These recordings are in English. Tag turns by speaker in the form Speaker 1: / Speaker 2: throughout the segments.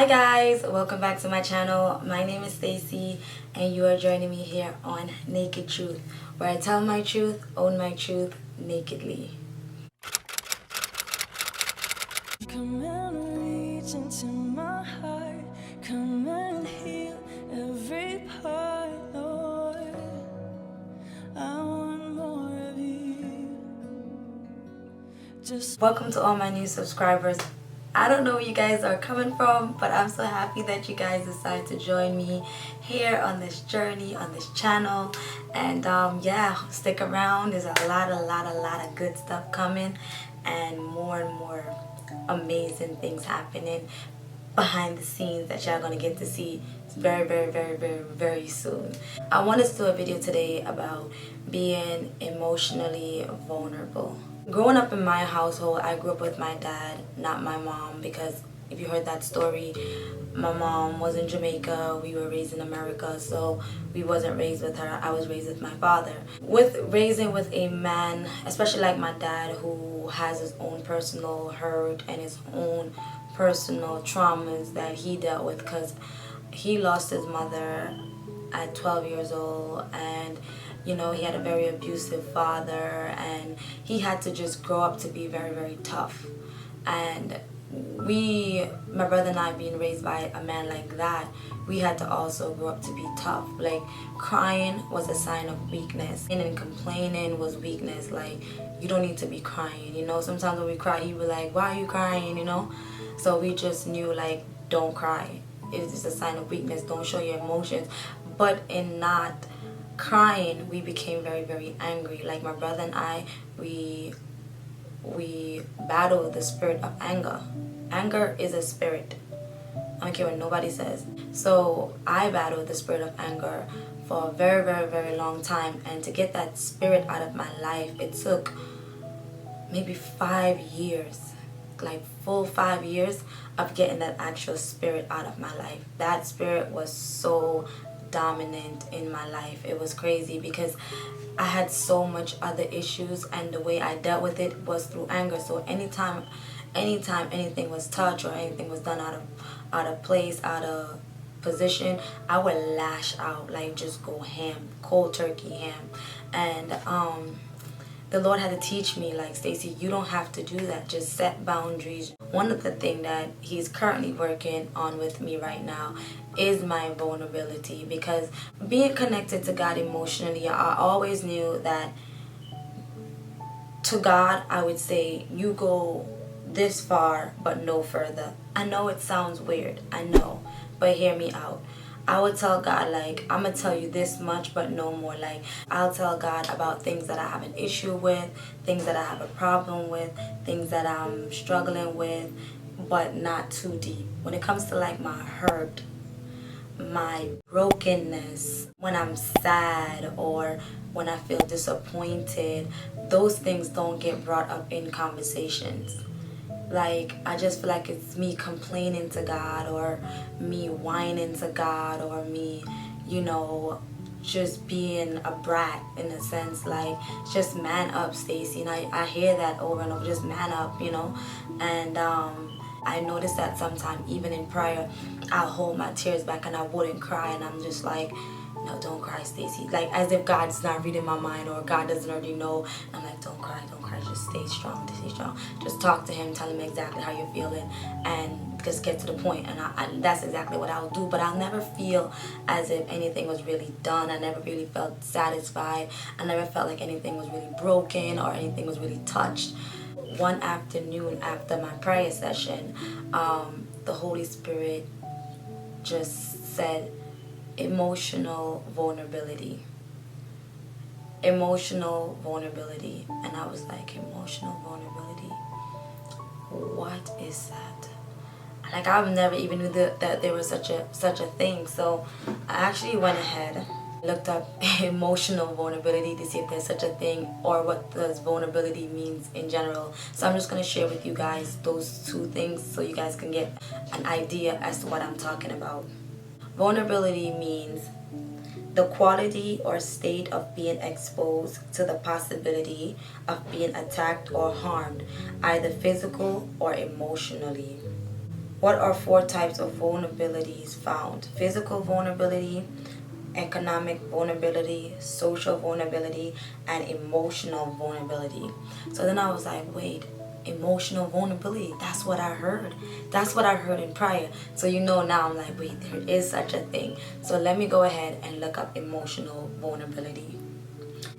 Speaker 1: guys, welcome back to my channel. My name is Stacy and you are joining me here on Naked Truth, where I tell my truth, own my truth nakedly. Come and reach into my heart, come and heal every part, Lord. I want more of you. Welcome to all my new subscribers. I don't know where you guys are coming from, but I'm so happy that you guys decided to join me here on this journey, on this channel. And yeah, stick around. There's a lot of good stuff coming and more amazing things happening behind the scenes that y'all gonna get to see very soon. I wanted to do a video today about being emotionally vulnerable. Growing up in my household, I grew up with my dad, not my mom, because if you heard that story, my mom was in Jamaica, we were raised in America, so we wasn't raised with her. I was raised with my father. With raising with a man, especially like my dad, who has his own personal hurt and his own personal traumas that he dealt with, because he lost his mother at 12 years old, and you know, he had a very abusive father, and he had to just grow up to be very tough. And my brother and I, being raised by a man like that, we had to also grow up to be tough. Like, crying was a sign of weakness, and complaining was weakness. Like, you don't need to be crying, you know. Sometimes when we cry, he'd be like, why are you crying, you know. So we just knew, like, don't cry. It's just a sign of weakness. Don't show your emotions. But in not crying, we became very angry. Like, my brother and I, we battled the spirit of anger. Anger is a spirit. I don't care what nobody says. So I battled the spirit of anger for a very long time, and to get that spirit out of my life, it took maybe 5 years, like full 5 years of getting that actual spirit out of my life. That spirit was so dominant in my life. It was crazy because I had so much other issues, and the way I dealt with it was through anger. So anytime anything was touched or anything was done out of place, out of position, I would lash out, like just go ham, cold turkey ham. And the Lord had to teach me, like, Stacy, you don't have to do that. Just set boundaries. One of the things that he's currently working on with me right now is my vulnerability, because being connected to God emotionally, I always knew that to God, I would say, you go this far but no further. I know it sounds weird, I know, but hear me out. I would tell God, like, I'm going to tell you this much, but no more. Like, I'll tell God about things that I have an issue with, things that I have a problem with, things that I'm struggling with, but not too deep. When it comes to, like, my hurt, my brokenness, when I'm sad or when I feel disappointed, those things don't get brought up in conversations. Like, I just feel like it's me complaining to God, or me whining to God, or me, you know, just being a brat in a sense. Like, just man up, Stacy. And I hear that over and over, just man up, you know. And I noticed that sometimes, even in prayer, I'll hold my tears back and I wouldn't cry, and I'm just like, no, don't cry, Stacy. Like, as if God's not reading my mind, or God doesn't already know. I'm like, don't cry, just stay strong, stay strong. Just talk to him, tell him exactly how you're feeling, and just get to the point. And that's exactly what I'll do. But I'll never feel as if anything was really done. I never really felt satisfied. I never felt like anything was really broken or anything was really touched. One afternoon after my prayer session, the Holy Spirit just said, emotional vulnerability. And I was like, emotional vulnerability, what is that? Like, I've never even knew that there was such a thing. So I actually went ahead, looked up emotional vulnerability to see if there's such a thing, or what does vulnerability means in general. So I'm just going to share with you guys those two things so you guys can get an idea as to what I'm talking about. Vulnerability means the quality or state of being exposed to the possibility of being attacked or harmed, either physical or emotionally. What are 4 types of vulnerabilities found? Physical vulnerability, economic vulnerability, social vulnerability, and emotional vulnerability. So then I was like, wait, emotional vulnerability, that's what I heard. That's what I heard in prayer. So now I'm like, wait, there is such a thing. So let me go ahead and look up emotional vulnerability.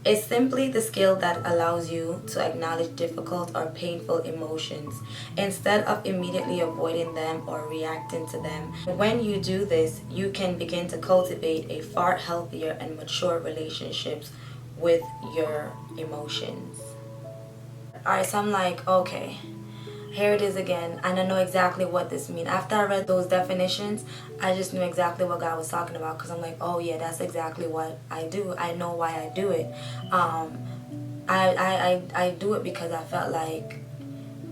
Speaker 1: It's simply the skill that allows you to acknowledge difficult or painful emotions instead of immediately avoiding them or reacting to them. When you do this, you can begin to cultivate a far healthier and mature relationships with your emotions. Alright, so I'm like, okay, here it is again, and I know exactly what this means. After I read those definitions, I just knew exactly what God was talking about, because I'm like, oh yeah, that's exactly what I do. I know why I do it. I do it because I felt like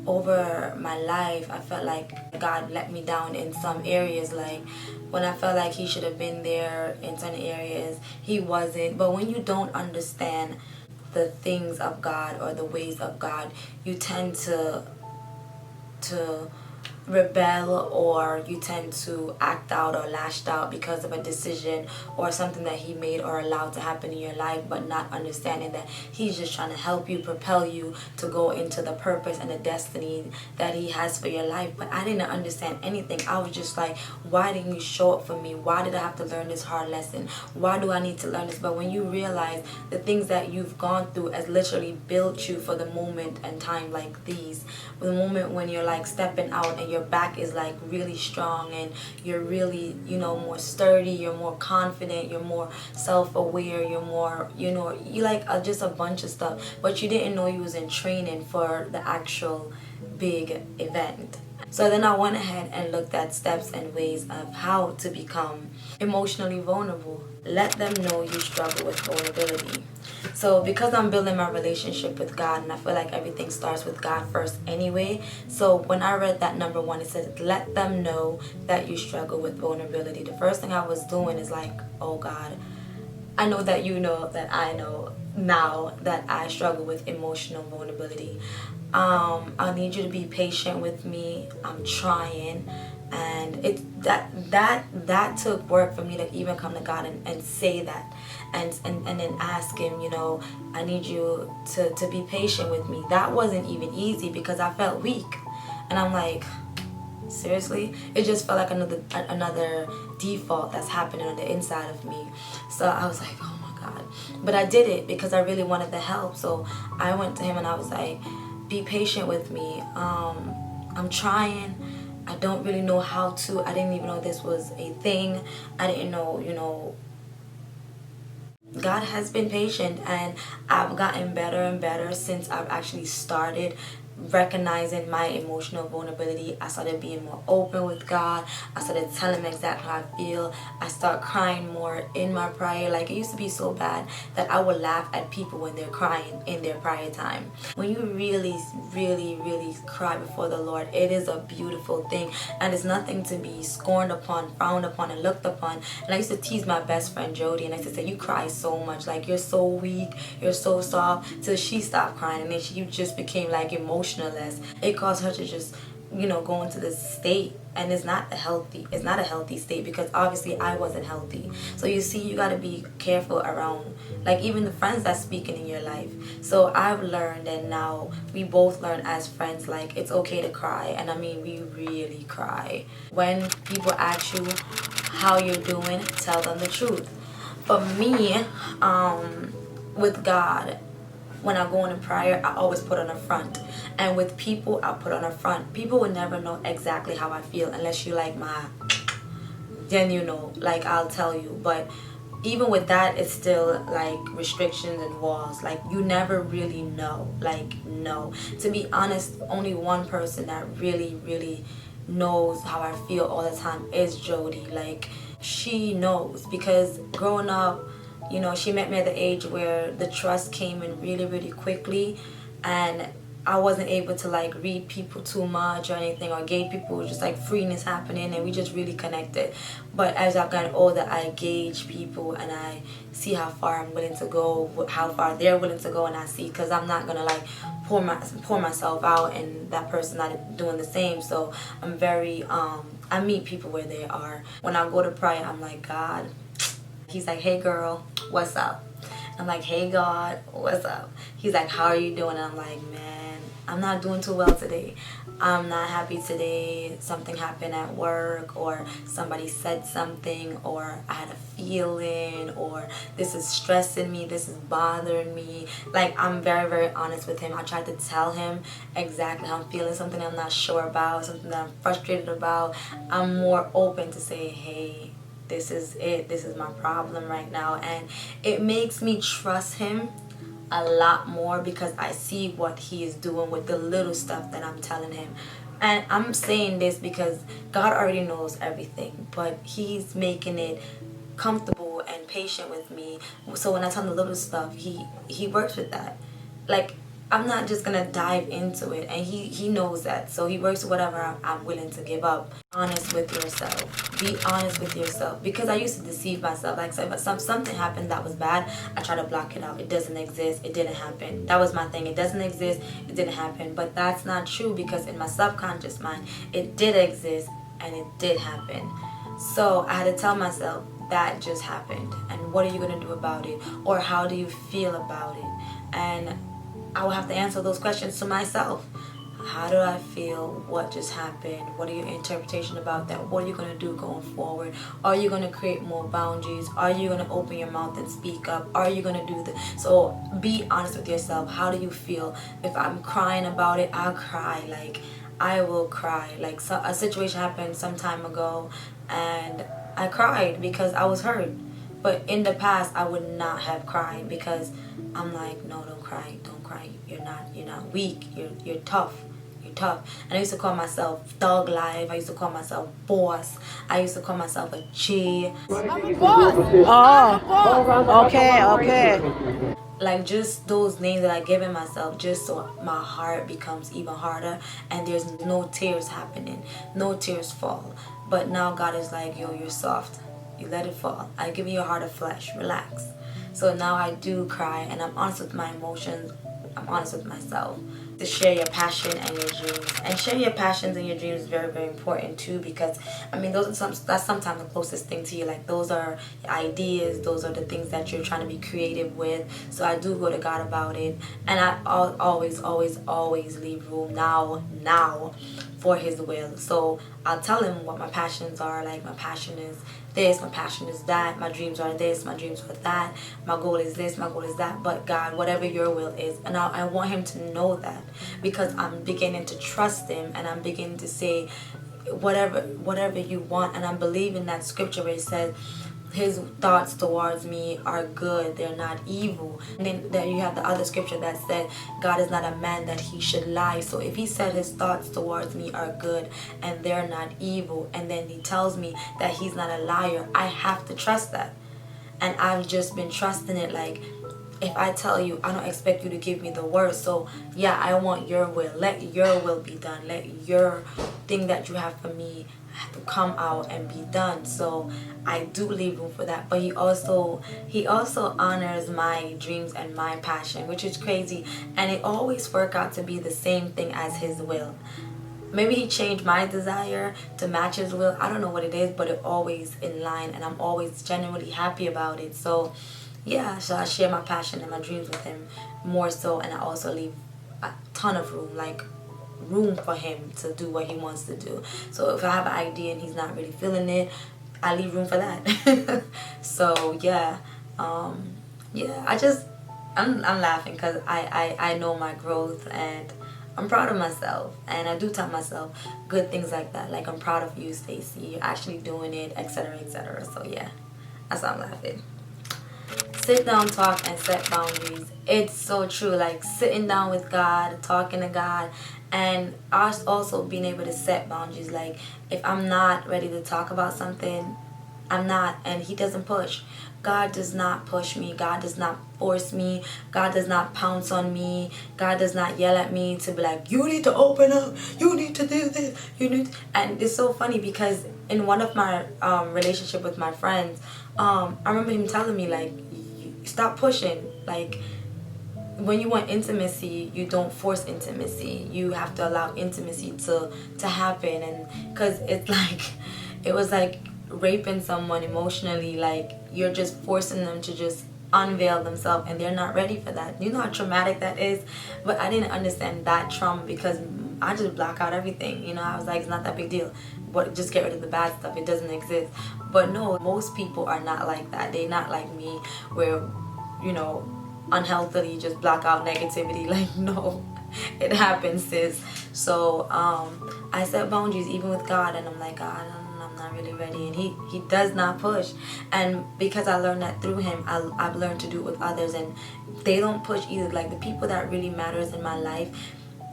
Speaker 1: over my life, I felt like God let me down in some areas. Like when I felt like He should have been there in certain areas, He wasn't. But when you don't understand the things of God or the ways of God, you tend to rebel, or you tend to act out or lashed out because of a decision or something that He made or allowed to happen in your life, but not understanding that He's just trying to help you, propel you to go into the purpose and the destiny that He has for your life. But I didn't understand anything. I was just like, why didn't you show up for me? Why did I have to learn this hard lesson? Why do I need to learn this? But when you realize the things that you've gone through has literally built you for the moment and time like these, the moment when you're like stepping out and your back is like really strong and you're really more sturdy, you're more confident, you're more self-aware, you're more you like just a bunch of stuff, but you didn't know you was in training for the actual big event. So then I went ahead and looked at steps and ways of how to become emotionally vulnerable. Let them know you struggle with vulnerability. So because I'm building my relationship with God, and I feel like everything starts with God first anyway. So when I read that number 1, it said, let them know that you struggle with vulnerability. The first thing I was doing is like, oh God, I know that you know that I know now that I struggle with emotional vulnerability. I need you to be patient with me. I'm trying. And that took work for me to even come to God and say that, and then ask Him, I need you to be patient with me. That wasn't even easy because I felt weak, and I'm like, seriously, it just felt like another default that's happening on the inside of me. So I was like, oh my God. But I did it because I really wanted the help. So I went to Him and I was like, be patient with me. I'm trying. I don't really know how to. I didn't even know this was a thing. I didn't know. God has been patient, and I've gotten better and better since I've actually started recognizing my emotional vulnerability. I started being more open with God. I started telling Him exactly how I feel. I start crying more in my prayer. Like, it used to be so bad that I would laugh at people when they're crying in their prayer time. When you really, really, really cry before the Lord, it is a beautiful thing, and it's nothing to be scorned upon, frowned upon, and looked upon. And I used to tease my best friend Jody, and I used to say, you cry so much, like you're so weak, you're so soft, till she stopped crying, and then she just became like emotionless. It caused her to just go into this state, and it's not a healthy state, because obviously I wasn't healthy. So you see, you got to be careful around, like, even the friends that's speaking in your life. So I've learned, and now we both learn as friends, like, it's okay to cry. And I mean, we really cry. When people ask you how you're doing, tell them the truth. For me, with God, when I go in prayer, I always put on a front. And with people, I put on a front. People will never know exactly how I feel unless you like then like, I'll tell you. But even with that, it's still like restrictions and walls. Like, you never really know. Like, no. To be honest, only one person that really, really knows how I feel all the time is Jody. Like, she knows, because growing up, she met me at the age where the trust came in really, really quickly. And I wasn't able to like read people too much or anything, or gauge people, just like freeness happening, and we just really connected. But as I've gotten older, I gauge people and I see how far I'm willing to go, how far they're willing to go, and I see, because I'm not gonna like pour myself out and that person not doing the same. So I'm very I meet people where they are. When I go to prayer, I'm like, God, he's like, hey girl, what's up? I'm like, hey God, what's up? He's like, how are you doing? And I'm like, man, I'm not doing too well today. I'm not happy today. Something happened at work, or somebody said something, or I had a feeling, or this is stressing me, this is bothering me. Like, I'm very, very honest with him. I try to tell him exactly how I'm feeling, something I'm not sure about, something that I'm frustrated about. I'm more open to say, hey, this is it, this is my problem right now. And it makes me trust him a lot more, because I see what he is doing with the little stuff that I'm telling him. And I'm saying this because God already knows everything, but he's making it comfortable and patient with me. So when I tell him the little stuff, he works with that. Like, I'm not just gonna dive into it, and he knows that. So he works with whatever I'm willing to give up. Honest with yourself. Be honest with yourself, because I used to deceive myself. Like, so if something happened that was bad, I try to block it out. It doesn't exist. It didn't happen. That was my thing. It doesn't exist. It didn't happen. But that's not true, because in my subconscious mind, it did exist and it did happen. So I had to tell myself that just happened, and what are you gonna do about it, or how do you feel about it? And I will have to answer those questions to myself. How do I feel? What just happened? What are your interpretation about that? What are you going to do going forward? Are you going to create more boundaries? Are you going to open your mouth and speak up? Are you going to do the... So be honest with yourself. How do you feel? If I'm crying about it, I'll cry. Like, I will cry. Like, so a situation happened some time ago and I cried because I was hurt. But in the past, I would not have cried, because I'm like, no, don't cry, don't cry. You're not weak. You're tough. You're tough. And I used to call myself Thug Life. I used to call myself Boss. I used to call myself a G.
Speaker 2: I'm a boss. Oh, okay.
Speaker 1: Like, just those names that I given myself, just so my heart becomes even harder and there's no tears happening, no tears fall. But now God is like, yo, you're soft. You let it fall. I give you a heart of flesh. Relax. So now I do cry, and I'm honest with my emotions. I'm honest with myself. To share your passion and your dreams, and share your passions and your dreams is very, very important too, because I mean, that's sometimes the closest thing to you. Like, those are ideas, those are the things that you're trying to be creative with. So I do go to God about it, and I always leave room now for his will. So I'll tell him what my passions are. Like, my passion is this, my passion is that, my dreams are this, my dreams are that, my goal is this, my goal is that. But God, whatever your will is. And I want him to know that, because I'm beginning to trust him, and I'm beginning to say whatever you want. And I'm believing that scripture where it says his thoughts towards me are good, they're not evil. And then there you have the other scripture that said God is not a man that he should lie. So if he said his thoughts towards me are good and they're not evil, and then he tells me that he's not a liar, I have to trust that. And I've just been trusting it. Like, if I tell you, I don't expect you to give me the worst. So yeah, I want your will. Let your will be done. Let your thing that you have for me to come out and be done. So I do leave room for that. But he also honors my dreams and my passion, which is crazy. And it always work out to be the same thing as his will. Maybe he changed my desire to match his will. I don't know what it is, but it always in line, and I'm always genuinely happy about it. So yeah, so I share my passion and my dreams with him more so, and I also leave a ton of room, like room for him to do what he wants to do. So if I have an idea and he's not really feeling it, I leave room for that. So yeah, I'm laughing because I know my growth, and I'm proud of myself, and I do tell myself good things like that, like, I'm proud of you, Stacy, you're actually doing it, etc., etc. So yeah, that's why I'm laughing. Sit down, talk, and set boundaries. It's so true. Like, sitting down with God, talking to God, and us also being able to set boundaries. Like, if I'm not ready to talk about something, I'm not, and he doesn't push. God does not push me. God does not force me. God does not pounce on me. God does not yell at me to be like, you need to open up. You need to do this. You need. And it's so funny because in one of my relationship with my friends, I remember him telling me like, stop pushing. Like, when you want intimacy, you don't force intimacy. You have to allow intimacy to happen. And because it's like, it was like raping someone emotionally. Like, you're just forcing them to just unveil themselves, and they're not ready for that. You know how traumatic that is? But I didn't understand that trauma because I just block out everything. You know, I was like, it's not that big deal. But just get rid of the bad stuff. It doesn't exist. But no, most people are not like that. They're not like me, where, you know, unhealthily just block out negativity. Like, no, it happens, sis. So I set boundaries even with God, and I'm like, God, I'm not really ready. And he does not push. And because I learned that through him, I've learned to do it with others, and they don't push either. Like, the people that really matters in my life,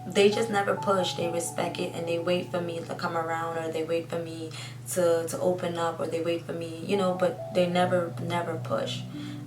Speaker 1: they just never push. They respect it, and they wait for me to come around, or they wait for me to open up, or they wait for me, you know, but they never push.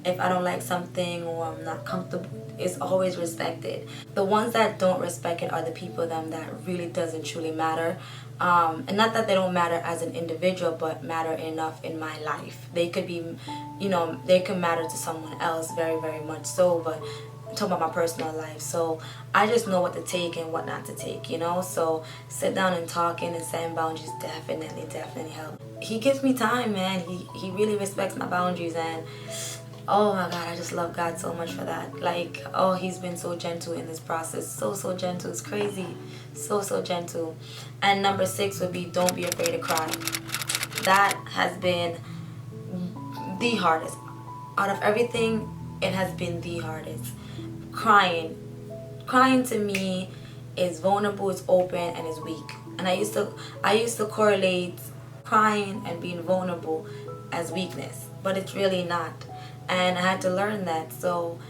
Speaker 1: If I don't like something or I'm not comfortable, it's always respected. The ones that don't respect it are the people that really doesn't truly matter. And not that they don't matter as an individual, but matter enough in my life. They could be, you know, they could matter to someone else very, very much so, but I'm talking about my personal life. So I just know what to take and what not to take, you know. So sit down and talking and setting boundaries definitely help. He gives me time, man. He really respects my boundaries, and oh my God, I just love God so much for that. Like, oh, he's been so gentle in this process. So gentle. It's crazy. So gentle. And number 6 would be, don't be afraid to cry. That has been the hardest. Out of everything, it has been the hardest. Crying to me is vulnerable, it's open, and it's weak. And I used to correlate crying and being vulnerable as weakness, but it's really not. And I had to learn that. So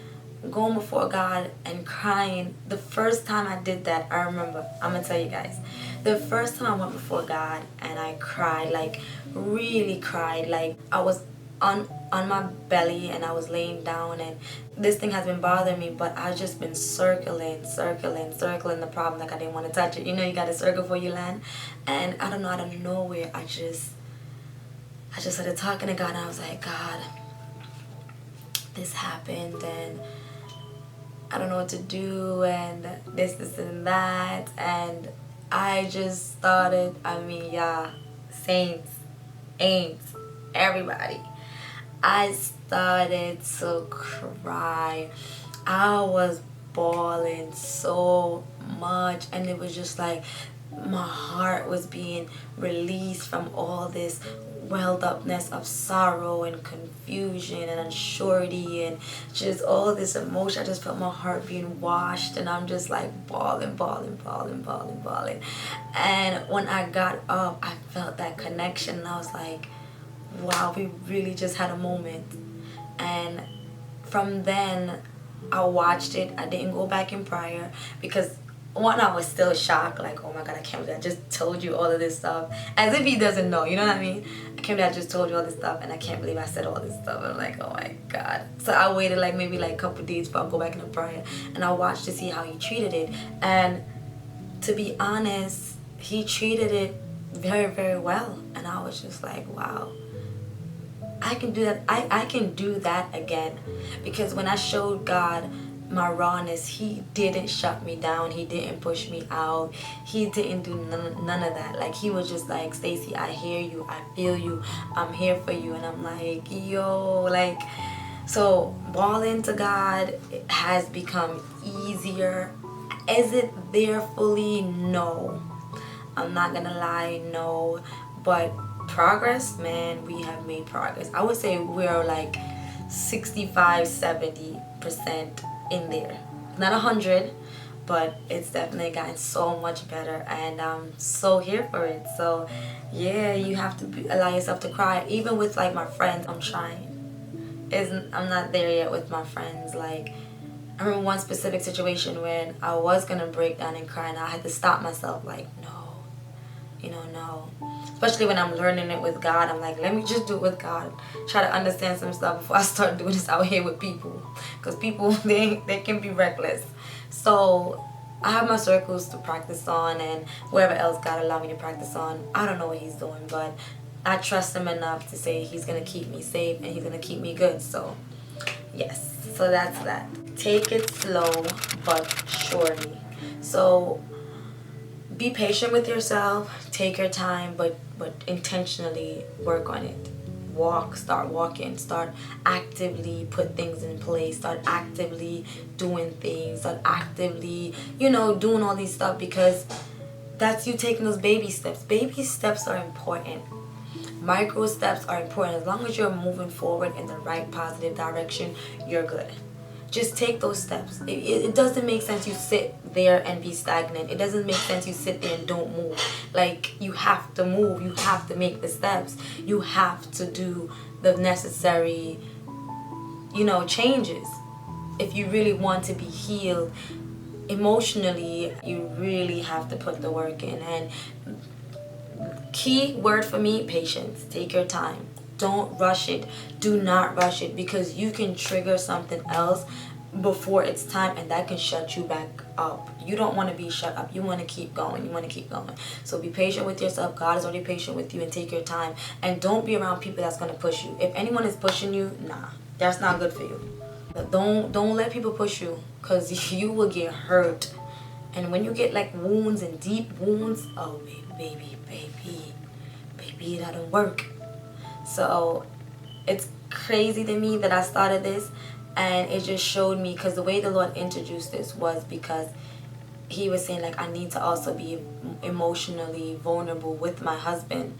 Speaker 1: going before God and crying, the first time I did that, I remember, I'm gonna tell you guys, the first time I went before God and I cried, like really cried, like I was on my belly and I was laying down, and this thing has been bothering me, but I've just been circling the problem, like I didn't want to touch it. You know, you gotta circle before you land. And I don't know, out of nowhere, I just started talking to God, and I was like, God, this happened, and I don't know what to do, and this and that. And I just started, saints, ain'ts, everybody, I started to cry. I was bawling so much, and it was just like my heart was being released from all this welled upness of sorrow and confusion and unsurety and just all this emotion. I just felt my heart being washed, and I'm just like bawling. And when I got up, I felt that connection, and I was like, wow, we really just had a moment. And from then, I watched it. I didn't go back in prayer because one, I was still shocked, like, oh my God, I can't believe I just told you all of this stuff. As if he doesn't know, you know what I mean? I can't believe I just told you all this stuff, and I can't believe I said all this stuff. I'm like, oh my God. So I waited maybe a couple days before I go back into prayer, and I watched to see how he treated it. And to be honest, he treated it very, very well. And I was just like, wow, I can do that. I can do that again. Because when I showed God my rawness, he didn't shut me down, he didn't push me out, he didn't do none of that. Like, he was just like, Stacy, I hear you, I feel you, I'm here for you. And I'm like, yo, like, so bawling to God has become easier. Is it there fully? No, I'm not gonna lie, no. But progress, man, we have made progress. I would say we're like 65-70% in there. Not 100, but it's definitely gotten so much better, and I'm so here for it. So yeah, you have to allow yourself to cry. Even with like my friends, I'm trying. I'm not there yet with my friends. Like, I remember one specific situation when I was gonna break down and cry, and I had to stop myself, like, no, no. especially when I'm learning it with God. I'm like, let me just do it with God. Try to understand some stuff before I start doing this out here with people. Because people, they can be reckless. So I have my circles to practice on, and whoever else God allow me to practice on. I don't know what he's doing, but I trust him enough to say he's going to keep me safe and he's going to keep me good. So yes, so that's that. Take it slow but surely. So be patient with yourself. Take your time, but intentionally work on it. Start walking, start actively put things in place, start actively doing things, start actively, doing all these stuff, because that's you taking those baby steps. Baby steps are important. Micro steps are important. As long as you're moving forward in the right positive direction, you're good. Just take those steps. It doesn't make sense you sit there and be stagnant. It doesn't make sense you sit there and don't move. Like, you have to move. You have to make the steps. You have to do the necessary, changes. If you really want to be healed emotionally, you really have to put the work in. And key word for me, patience. Take your time. Don't rush it. Do not rush it, because you can trigger something else before it's time, and that can shut you back up. You don't want to be shut up. You want to keep going. You want to keep going. So be patient with yourself. God is already patient with you, and take your time. And don't be around people that's going to push you. If anyone is pushing you, nah, that's not good for you. But don't let people push you, because you will get hurt. And when you get like wounds and deep wounds, oh baby, it doesn't work. So it's crazy to me that I started this, and it just showed me, because the way the Lord introduced this was because he was saying, like, I need to also be emotionally vulnerable with my husband.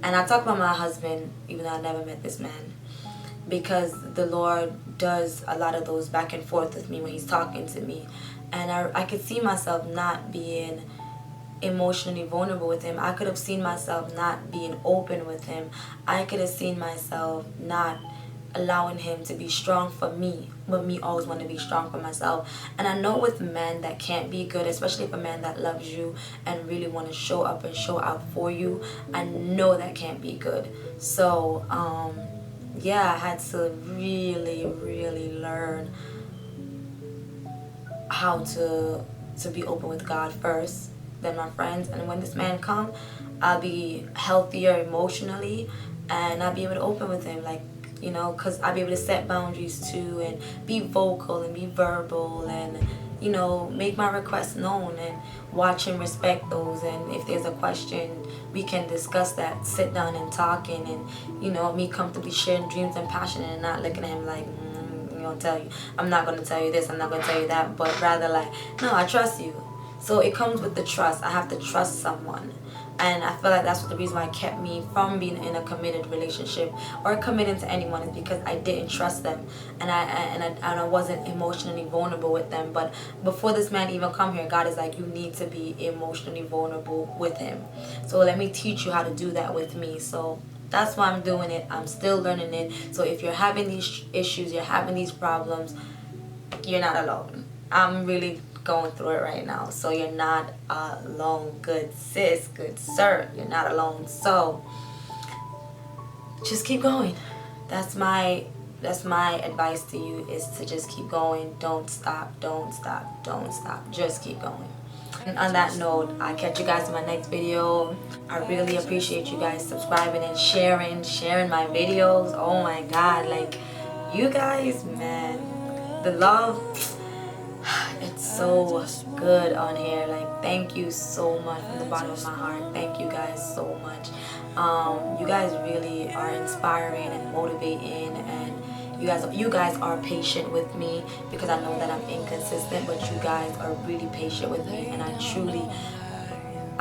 Speaker 1: And I talk about my husband even though I never met this man, because the Lord does a lot of those back and forth with me when he's talking to me. And I could see myself not being emotionally vulnerable with him. I could have seen myself not being open with him. I could have seen myself not allowing him to be strong for me, but me always want to be strong for myself. And I know with men that can't be good, especially if a man that loves you and really want to show up and show out for you, I know that can't be good. So I had to really learn how to be open with God first, than my friends. And when this man come, I'll be healthier emotionally, and I'll be able to open with him, like, because I'll be able to set boundaries too, and be vocal and be verbal, and make my requests known, and watch him respect those. And if there's a question, we can discuss that, sit down and talking, and me comfortably sharing dreams and passion, and not looking at him like, I'm not going to tell you this, I'm not going to tell you that, but rather like, no, I trust you. So it comes with the trust. I have to trust someone. And I feel like that's the reason why it kept me from being in a committed relationship or committing to anyone, is because I didn't trust them, and I wasn't emotionally vulnerable with them. But before this man even come here, God is like, you need to be emotionally vulnerable with him. So let me teach you how to do that with me. So that's why I'm doing it. I'm still learning it. So if you're having these issues, you're having these problems, you're not alone. I'm really going through it right now, so you're not alone. Good sis, good sir, you're not alone. So just keep going. That's my advice to you, is to just keep going. Don't stop. Just keep going. And on that note, I'll catch you guys in my next video. I really appreciate you guys subscribing and sharing my videos. Oh my God, like, you guys, man, the love, it's so good on here. Like, thank you so much from the bottom of my heart. Thank you guys so much. You guys really are inspiring and motivating, and you guys are patient with me, because I know that I'm inconsistent, but you guys are really patient with me, and I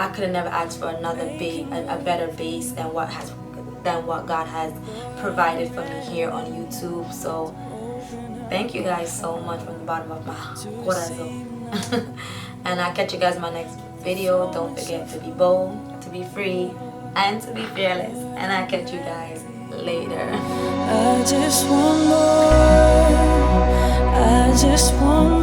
Speaker 1: could have never asked for a better base than what God has provided for me here on YouTube. So thank you guys so much from the bottom of my corazón. And I'll catch you guys in my next video. Don't forget to be bold, to be free, and to be fearless. And I'll catch you guys later. I just want more. I just want more.